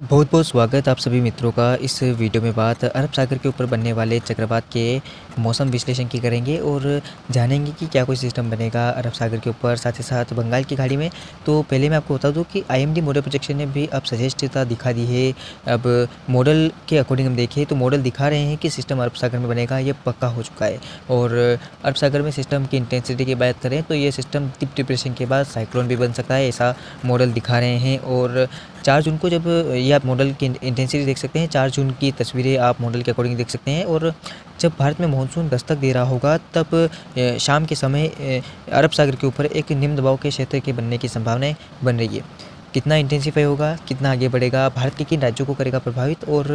बहुत बहुत स्वागत आप सभी मित्रों का। इस वीडियो में बात अरब सागर के ऊपर बनने वाले चक्रवात के मौसम विश्लेषण की करेंगे और जानेंगे कि क्या कोई सिस्टम बनेगा अरब सागर के ऊपर, साथ ही साथ बंगाल की खाड़ी में। तो पहले मैं आपको बता दूं कि आईएमडी मॉडल प्रोजेक्शन ने भी अब सजेस्टता दिखा दी है। अब मॉडल के अकॉर्डिंग हम देखें तो मॉडल दिखा रहे हैं कि सिस्टम अरब सागर में बनेगा, ये पक्का हो चुका है। और अरब सागर में सिस्टम की इंटेंसिटी की बात करें तो ये सिस्टम टिप डिप्रेशन के बाद साइक्लोन भी बन सकता है, ऐसा मॉडल दिखा रहे हैं। और 4 जून को जब ये आप मॉडल की इंटेंसिटी देख सकते हैं, 4 जून की तस्वीरें आप मॉडल के अकॉर्डिंग देख सकते हैं। और जब भारत में मानसून दस्तक दे रहा होगा तब शाम के समय अरब सागर के ऊपर एक निम्न दबाव के क्षेत्र के बनने की संभावनाएं बन रही है। कितना इंटेंसिफाई होगा, कितना आगे बढ़ेगा, भारत के किन राज्यों को करेगा प्रभावित और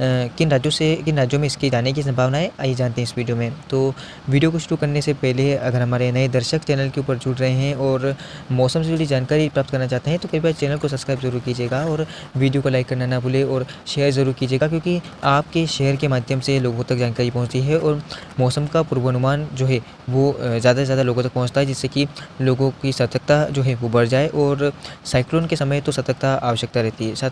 किन राज्यों में इसके जाने की संभावनाएं, आइए जानते हैं इस वीडियो में। तो वीडियो को शुरू करने से पहले अगर हमारे नए दर्शक चैनल के ऊपर जुड़ रहे हैं और मौसम से जुड़ी जानकारी प्राप्त करना चाहते हैं तो कृपया चैनल को सब्सक्राइब जरूर कीजिएगा और वीडियो को लाइक करना ना भूलें और शेयर ज़रूर कीजिएगा, क्योंकि आपके शेयर के माध्यम से लोगों तक जानकारी पहुँचती है और मौसम का पूर्वानुमान जो है वो ज़्यादा से ज़्यादा लोगों तक पहुँचता है, जिससे कि लोगों की सतर्कता जो है वो बढ़ जाए। और साइक्लोन के समय तो सतर्कता आवश्यकता रहती है,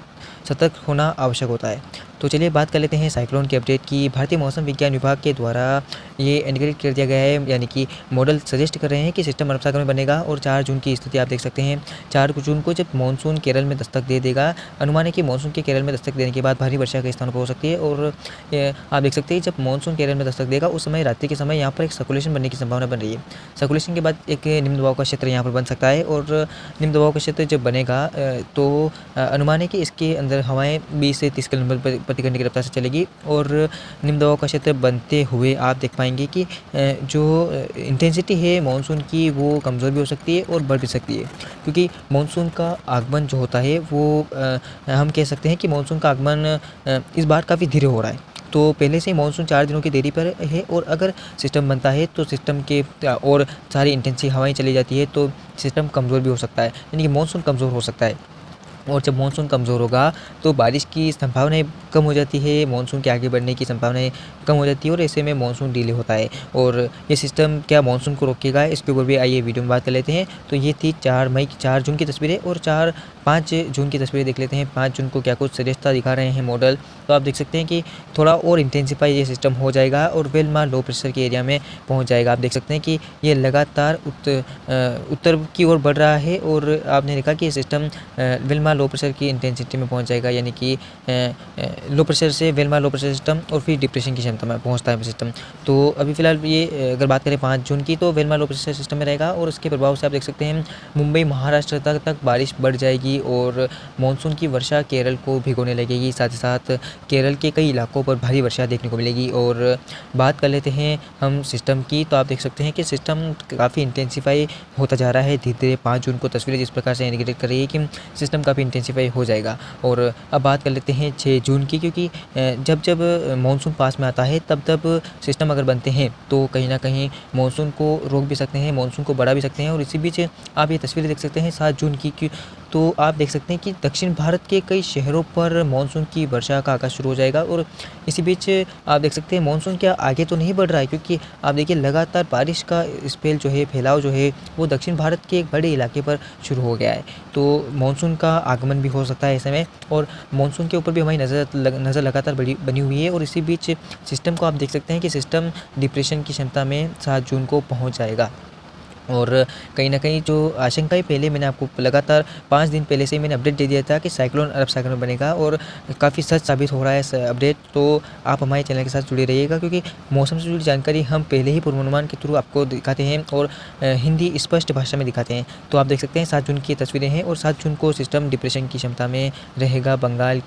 सतर्क होना आवश्यक होता है। तो चलिए बात कर लेते हैं साइक्लोन के अपडेट की। भारतीय मौसम विज्ञान विभाग के द्वारा ये इंडिकेट कर दिया गया है, यानी कि मॉडल सजेस्ट कर रहे हैं कि सिस्टम अरब सागर में बनेगा। और 4 जून की स्थिति आप देख सकते हैं। 4 जून को जब मानसून केरल में दस्तक दे देगा, अनुमान है कि मानसून के केरल में दस्तक देने के बाद भारी वर्षा के स्थानों पर हो सकती है। और आप देख सकते हैं जब मानसून केरल में दस्तक देगा उस समय रात्रि के समय यहाँ पर एक सर्कुलेशन बनने की संभावना बन रही है। सर्कुलेशन के बाद एक निम्न दबाव का क्षेत्र यहाँ पर बन सकता है। और निम्न दबाव का क्षेत्र जब बनेगा तो अनुमान है कि इसके अंदर हवाएं 20 से 30 किलोमीटर प्रति घंटे की रफ्तार से चलेगी। और निम्न दबाव का क्षेत्र बनते हुए आप देख पाएंगे कि जो इंटेंसिटी है मानसून की वो कमज़ोर भी हो सकती है और बढ़ भी सकती है, क्योंकि मानसून का आगमन जो होता है वो हम कह सकते हैं कि मानसून का आगमन इस बार काफ़ी धीरे हो रहा है। तो पहले से ही मानसून 4 दिनों की देरी पर है और अगर सिस्टम बनता है तो सिस्टम के और सारी इंटेंसिव हवाएं चली जाती है तो सिस्टम कमज़ोर भी हो सकता है, यानी कि मानसून कमज़ोर हो सकता है। और जब मानसून कमज़ोर होगा तो बारिश की संभावनाएं कम हो जाती है, मानसून के आगे बढ़ने की संभावनाएं कम हो जाती है और ऐसे में मानसून डिले होता है। और ये सिस्टम क्या मानसून को रोकेगा, इसके ऊपर भी आइए वीडियो में बात कर लेते हैं। तो ये थी 4 जून की तस्वीरें। और 5 जून की तस्वीरें देख लेते हैं। 5 जून को क्या कुछ सजेस्टता दिखा रहे हैं मॉडल। तो आप देख सकते हैं कि थोड़ा और इंटेंसिफाई ये सिस्टम हो जाएगा और वेलमार लो प्रेशर के एरिया में पहुँच जाएगा। आप देख सकते हैं कि ये लगातार उत्तर की ओर बढ़ रहा है और आपने देखा कि ये सिस्टम वेलमार लो प्रेशर की इंटेंसिटी में पहुंच जाएगा, यानी कि लो प्रेशर से वेलमार लो प्रेशर सिस्टम और फिर डिप्रेशन की क्षमता में पहुंचता है सिस्टम। तो अभी फिलहाल ये अगर बात करें 5 जून की तो वेलमार लो प्रेशर सिस्टम में रहेगा और उसके प्रभाव से आप देख सकते हैं मुंबई महाराष्ट्र तक बारिश बढ़ जाएगी और मानसून की वर्षा केरल को भिगोने लगेगी। साथ ही साथ केरल के कई इलाकों पर भारी वर्षा देखने को मिलेगी। और बात कर लेते हैं हम सिस्टम की, तो आप देख सकते हैं कि सिस्टम काफ़ी इंटेंसिफाई होता जा रहा है धीरे धीरे। 5 जून को तस्वीरें जिस प्रकार से इंडिकेट कर रही है कि सिस्टम काफ़ी इंटेंसिफाई हो जाएगा। और अब बात कर लेते हैं 6 जून की, क्योंकि जब जब मानसून पास में आता है तब तब सिस्टम अगर बनते हैं तो कहीं ना कहीं मानसून को रोक भी सकते हैं, मानसून को बढ़ा भी सकते हैं। और इसी बीच आप ये तस्वीरें देख सकते हैं 7 जून की तो आप देख सकते हैं कि दक्षिण भारत के कई शहरों पर मानसून की वर्षा का आगाज़ शुरू हो जाएगा। और इसी बीच आप देख सकते हैं मानसून क्या आगे तो नहीं बढ़ रहा है, क्योंकि आप देखिए लगातार बारिश का स्पेल जो है, फैलाव जो है वो दक्षिण भारत के एक बड़े इलाके पर शुरू हो गया है। तो मानसून का आगमन भी हो सकता है ऐसे में और मानसून के ऊपर भी हमारी नज़र लगातार बनी हुई है। और इसी बीच सिस्टम को आप देख सकते हैं कि सिस्टम डिप्रेशन की क्षमता में 7 जून को पहुंच जाएगा। और कहीं न कहीं जो आशंकाएँ पहले मैंने आपको लगातार 5 दिन पहले से ही मैंने अपडेट दे दिया था कि साइक्लोन अरब सागर में बनेगा और काफ़ी सच साबित हो रहा है अपडेट। तो आप हमारे चैनल के साथ जुड़े रहिएगा, क्योंकि मौसम से जुड़ी जानकारी हम पहले ही पूर्वानुमान के थ्रू आपको दिखाते हैं और हिंदी स्पष्ट भाषा में दिखाते हैं। तो आप देख सकते हैं 7 जून की तस्वीरें हैं और 7 जून को सिस्टम डिप्रेशन की क्षमता में रहेगा बंगाल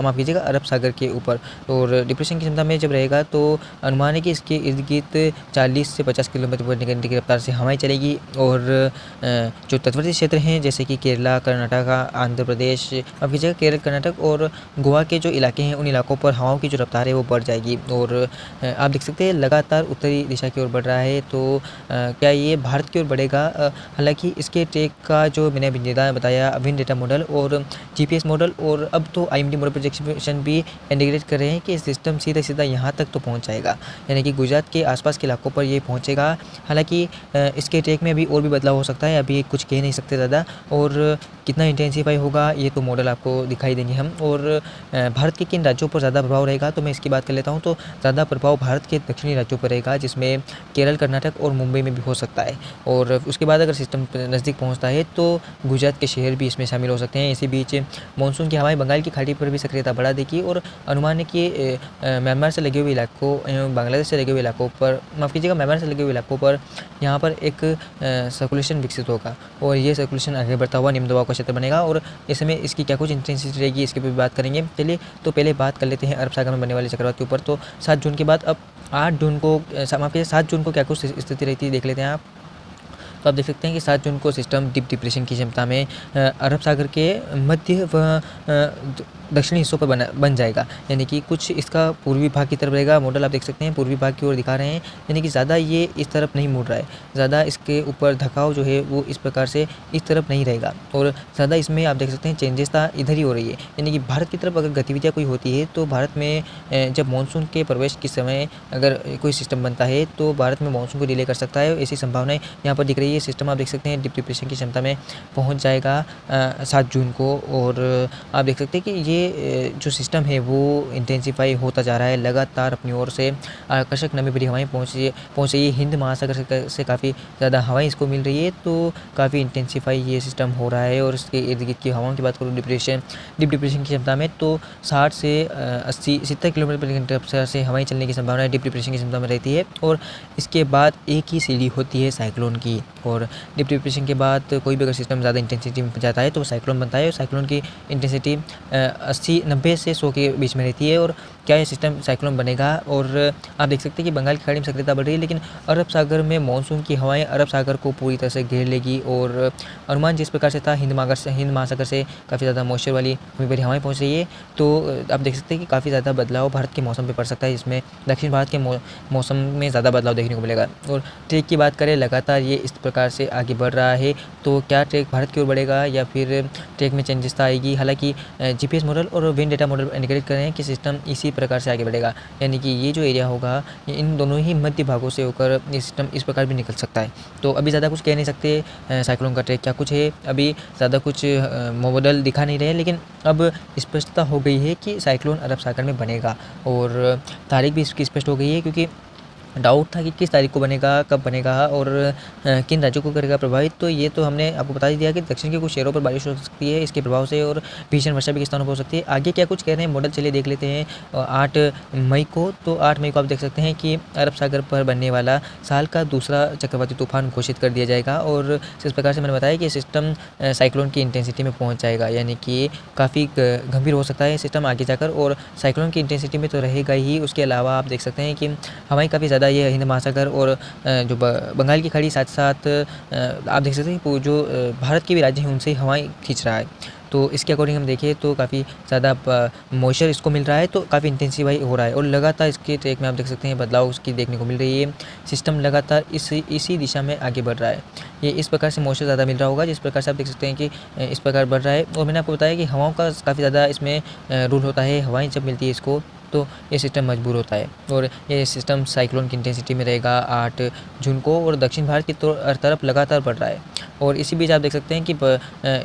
माफ़ कीजिएगा अरब सागर के ऊपर। और डिप्रेशन की क्षमता में जब रहेगा तो अनुमान है कि इसके इर्द गिर्द 40 से 50 किलोमीटर प्रति घंटे की रफ्तार से हवाएं चलेगी। और जो तटवर्ती क्षेत्र हैं जैसे कि केरला, कर्नाटक, आंध्र प्रदेश, अब की जगह केरल, कर्नाटक और गोवा के जो इलाके हैं उन इलाकों पर हवाओं की जो रफ्तार है वो बढ़ जाएगी। और आप देख सकते हैं लगातार उत्तरी दिशा की ओर बढ़ रहा है। तो क्या ये भारत की ओर बढ़ेगा? हालांकि इसके ट्रैक का जो मैंने अभी बताया विंड डेटा मॉडल और जीपीएस मॉडल और अब तो आईएमडी मॉडल प्रोजेक्शन भी इंडिकेट कर रहे हैं कि सिस्टम सीधा सीधा यहाँ तक तो पहुँच जाएगा, यानी कि गुजरात के आसपास के इलाकों पर ये पहुँचेगा। हालांकि इसके ट्रैक में अभी और भी बदलाव हो सकता है, अभी कुछ कह नहीं सकते ज़्यादा। और कितना इंटेंसिफाई होगा ये तो मॉडल आपको दिखाई देंगे हम। और भारत के किन राज्यों पर ज़्यादा प्रभाव रहेगा, तो मैं इसकी बात कर लेता हूँ। तो ज़्यादा प्रभाव भारत के दक्षिणी राज्यों पर रहेगा, जिसमें केरल, कर्नाटक और मुंबई में भी हो सकता है। और उसके बाद अगर सिस्टम नज़दीक पहुँचता है तो गुजरात के शहर भी इसमें शामिल हो सकते हैं। इसी बीच मानसून की हवाएं बंगाल की खाड़ी पर भी सक्रियता बढ़ा देगी और अनुमान है कि म्यांमार से लगे हुए इलाकों एवं बांग्लादेश से लगे हुए इलाकों पर, माफ़ कीजिएगा, म्यांमार से लगे हुए इलाकों पर यहाँ पर एक सर्कुलेशन विकसित होगा और ये सर्कुलेशन आगे बढ़ता हुआ निम्न दबाव का क्षेत्र बनेगा। और इस समय इसकी क्या कुछ इंटेंसिटी रहेगी इसके भी बात करेंगे। चलिए तो पहले बात कर लेते हैं अरब सागर में बनने वाले चक्रवात के ऊपर। तो 7 जून के बाद अब 8 जून को, माफ कीजिए, 7 जून को क्या कुछ स्थिति रहती है देख लेते हैं आप। तो आप देख सकते हैं कि 7 जून को सिस्टम डीप डिप्रेशन की क्षमता में अरब सागर के मध्य व दक्षिणी हिस्सों पर बन जाएगा, यानी कि कुछ इसका पूर्वी भाग की तरफ रहेगा। मॉडल आप देख सकते हैं पूर्वी भाग की ओर दिखा रहे हैं, यानी कि ज़्यादा ये इस तरफ नहीं मुड़ रहा है, ज़्यादा इसके ऊपर धकाव जो है वो इस प्रकार से इस तरफ नहीं रहेगा। और ज़्यादा इसमें आप देख सकते हैं चेंजेसता इधर ही हो रही है, यानी कि भारत की तरफ अगर गतिविधियाँ कोई होती है तो भारत में जब मानसून के प्रवेश के समय अगर कोई सिस्टम बनता है तो भारत में मानसून को डिले कर सकता है। ऐसी संभावनाएं यहाँ पर दिख रही है। सिस्टम आप देख सकते हैं डीप डिप्रेशन की क्षमता में पहुँच जाएगा 7 जून को। और आप देख सकते हैं कि ये जो सिस्टम है वो इंटेंसिफाई होता जा रहा है, लगातार अपनी ओर से आकर्षक नमी भरी हवाएं पहुँच रही है। हिंद महासागर से काफ़ी ज़्यादा हवाएं इसको मिल रही है, तो काफ़ी इंटेंसिफाई ये सिस्टम हो रहा है। और इसके इर्द गिर्द की हवाओं की बात करूँ डीप डिप्रेशन की क्षमता में, तो 60 से 70 किलोमीटर प्रति घंटे रफ्तार से हवाएं चलने की संभावना डीप डिप्रेशन की क्षमता में रहती है। और इसके बाद एक ही सीढ़ी होती है साइक्लोन की। और डीप डिप्रेशन के बाद कोई भी अगर सिस्टम ज़्यादा इंटेंसिटी में जाता है तो साइक्लोन बनता है। और साइक्लोन की इंटेंसिटी 90 से 100 के बीच में रहती है। और क्या ये सिस्टम साइक्लोन बनेगा। और आप देख सकते हैं कि बंगाल की खाड़ी में सक्रियता बढ़ रही है, लेकिन अरब सागर में मानसून की हवाएं अरब सागर को पूरी तरह से घेर लेगी। और अनुमान जिस प्रकार से था, हिंद महासागर से काफ़ी ज़्यादा मॉइस्चर वाली नमी भरी हवाएं पहुँच रही है, तो आप देख सकते हैं कि काफ़ी ज़्यादा बदलाव भारत के मौसम पर पड़ सकता है, जिसमें दक्षिण भारत के मौसम में ज़्यादा बदलाव देखने को मिलेगा। और ट्रैक की बात करें, लगातार ये इस प्रकार से आगे बढ़ रहा है, तो क्या ट्रैक भारत की ओर बढ़ेगा या फिर ट्रैक में चेंजेस आएगी। हालांकि जीपीएस मॉडल और विंड डेटा मॉडल इंडिकेट कर रहे हैं कि सिस्टम इसी प्रकार से आगे बढ़ेगा, यानी कि ये जो एरिया होगा इन दोनों ही मध्य भागों से होकर ये सिस्टम इस प्रकार भी निकल सकता है। तो अभी ज़्यादा कुछ कह नहीं सकते साइक्लोन का ट्रैक क्या कुछ है, अभी ज़्यादा कुछ मॉडल दिखा नहीं रहे, लेकिन अब स्पष्टता हो गई है कि साइक्लोन अरब सागर में बनेगा। और तारीख भी इसकी स्पष्ट हो गई है, क्योंकि डाउट था कि किस तारीख को बनेगा, कब बनेगा और किन राज्यों को करेगा प्रभावित। तो ये तो हमने आपको बता ही दिया कि दक्षिण के कुछ शहरों पर बारिश हो सकती है इसके प्रभाव से, और भीषण वर्षा भी किस स्थानों पर हो सकती है। आगे क्या कुछ कह रहे हैं मॉडल, चलिए देख लेते हैं। 8 मई को, तो 8 मई को आप देख सकते हैं कि अरब सागर पर बनने वाला साल का दूसरा चक्रवाती तूफान घोषित कर दिया जाएगा। और इस प्रकार से मैंने बताया कि सिस्टम साइक्लोन की इंटेंसिटी में पहुँच जाएगा, यानी कि काफ़ी गंभीर हो सकता है सिस्टम आगे जाकर। और साइक्लोन की इंटेंसिटी में तो रहेगा ही, उसके अलावा आप देख सकते हैं कि हवाएं काफ़ी ज़्यादा ये हिंद महासागर और जो बंगाल की खाड़ी साथ साथ आप देख सकते हैं कि जो भारत के भी राज्य हैं उनसे हवाएं खींच रहा है। तो इसके अकॉर्डिंग हम देखें तो काफ़ी ज़्यादा मॉइस्चर इसको मिल रहा है, तो काफ़ी इंटेंसिफाई हो रहा है। और लगातार इसके ट्रैक में आप देख सकते हैं बदलाव उसकी देखने को मिल रही है। सिस्टम लगातार इसी दिशा में आगे बढ़ रहा है। ये इस प्रकार से मॉइस्चर ज़्यादा मिल रहा होगा, जिस प्रकार से आप देख सकते हैं कि इस प्रकार बढ़ रहा है। और मैंने आपको बताया कि हवाओं का काफ़ी ज़्यादा इसमें रूल होता है। हवाएँ जब मिलती है इसको तो ये सिस्टम मजबूर होता है। और ये सिस्टम साइक्लोन की इंटेंसिटी में रहेगा 8 जून को, और दक्षिण भारत की तरफ लगातार बढ़ रहा है। और इसी बीच आप देख सकते हैं कि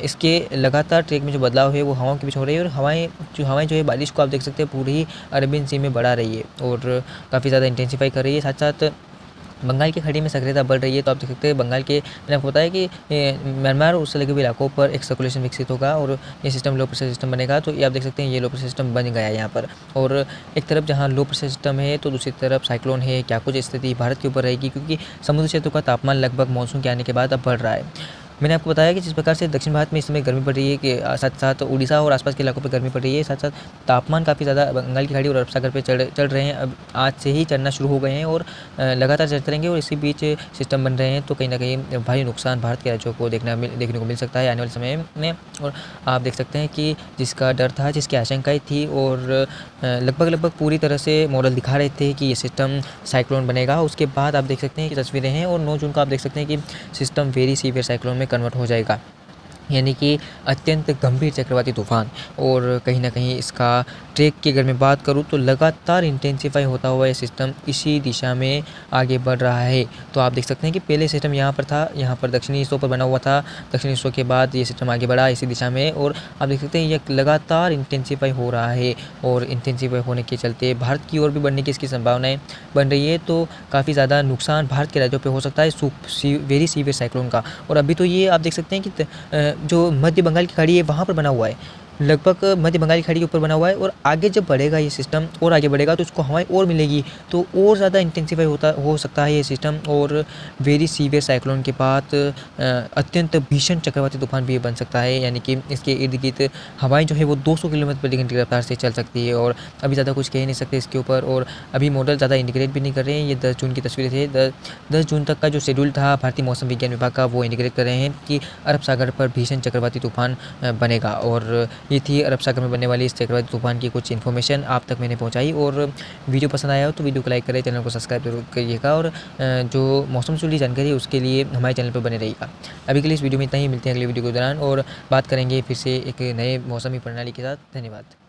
इसके लगातार ट्रैक में जो बदलाव है वो हवाओं के बीच हो रही है। और हवाएं जो है बारिश को आप देख सकते हैं पूरी अरबियन सी में बढ़ा रही है और काफ़ी ज़्यादा इंटेंसिफाई कर रही है। साथ साथ बंगाल की खाड़ी में सक्रियता बढ़ रही है। तो आप देख सकते हैं बंगाल के, मैंने आपको बताया कि म्यांमार और उससे लगे हुए इलाकों पर एक सर्कुलेशन विकसित होगा और ये सिस्टम लो प्रेशर सिस्टम बनेगा। तो ये आप देख सकते हैं ये लो प्रेशर सिस्टम बन गया है यहाँ पर। और एक तरफ जहाँ लो प्रेशर सिस्टम है तो दूसरी तरफ साइक्लोन है। क्या कुछ स्थिति भारत के ऊपर रहेगी, क्योंकि समुद्री क्षेत्र का तापमान लगभग मानसून के आने के बाद अब बढ़ रहा है। मैंने आपको बताया कि जिस प्रकार से दक्षिण भारत में इस समय गर्मी पड़ रही है, कि साथ साथ उड़ीसा और आसपास के इलाकों पर गर्मी पड़ रही है, साथ साथ तापमान काफ़ी ज़्यादा बंगाल की खाड़ी और अरब सागर पे चढ़ रहे हैं। अब आज से ही चढ़ना शुरू हो गए हैं और लगातार चढ़ते रहेंगे। और इसी बीच सिस्टम बन रहे हैं, तो कहीं ना कहीं भारी नुकसान भारत के राज्यों को देखने को मिल सकता है आने वाले समय में। और आप देख सकते हैं कि जिसका डर था, जिसकी आशंकाएँ थी, और लगभग पूरी तरह से मॉडल दिखा रहे थे कि ये सिस्टम साइक्लोन बनेगा। उसके बाद आप देख सकते हैं कि तस्वीरें हैं, और 9 जून को आप देख सकते हैं कि सिस्टम वेरी सीवियर साइक्लोन में कन्वर्ट हो जाएगा। यानी कि अत्यंत गंभीर चक्रवाती तूफ़ान। और कहीं न कहीं इसका ट्रैक की अगर मैं बात करूँ तो लगातार इंटेंसिफ़ाई होता हुआ ये सिस्टम इसी दिशा में आगे बढ़ रहा है। तो आप देख सकते हैं कि पहले सिस्टम यहाँ पर था, यहाँ पर दक्षिणी हिस्सों पर बना हुआ था। दक्षिणी हिस्सों के बाद ये सिस्टम आगे बढ़ा इसी दिशा में, और आप देख सकते हैं ये लगातार इंटेंसिफ़ाई हो रहा है। और इंटेंसिफ़ाई होने के चलते भारत की ओर भी बढ़ने की इसकी संभावनाएँ बन रही है। तो काफ़ी ज़्यादा नुकसान भारत के राज्यों पे हो सकता है वेरी सीवियर साइक्लोन का। और अभी तो ये आप देख सकते हैं कि जो मध्य बंगाल की खाड़ी है वहाँ पर बना हुआ है, लगभग मध्य बंगाल की खाड़ी के ऊपर बना हुआ है। और आगे जब बढ़ेगा ये सिस्टम और आगे बढ़ेगा तो इसको हवाएं और मिलेगी, तो और ज़्यादा इंटेंसिफाई हो सकता है ये सिस्टम, और वेरी सीवियर साइक्लोन के बाद अत्यंत भीषण चक्रवाती तूफान भी बन सकता है। यानी कि इसके इर्द गिर्द हवाएं जो है वो 200 किलोमीटर प्रति घंटे की रफ्तार से चल सकती है। और अभी ज़्यादा कुछ कह नहीं सकते इसके ऊपर, और अभी मॉडल ज़्यादा इंडिकेट भी नहीं कर रहे हैं। ये 10 जून की तस्वीरें थे। 10 जून तक का जो शेड्यूल था भारतीय मौसम विज्ञान विभाग का, वो इंडिकेट कर रहे हैं कि अरब सागर पर भीषण चक्रवाती तूफान बनेगा। और ये थी अरब सागर में बनने वाली इस चक्रवाती तूफान की कुछ इन्फॉर्मेशन आप तक मैंने पहुंचाई। और वीडियो पसंद आया हो तो वीडियो को लाइक करें, चैनल को सब्सक्राइब जरूर करिएगा, और जो मौसम से जुड़ी जानकारी है उसके लिए हमारे चैनल पर बने रहिएगा। अभी के लिए इस वीडियो में इतना ही, मिलते हैं अगले वीडियो के दौरान और बात करेंगे फिर से एक नए मौसमी प्रणाली के साथ। धन्यवाद।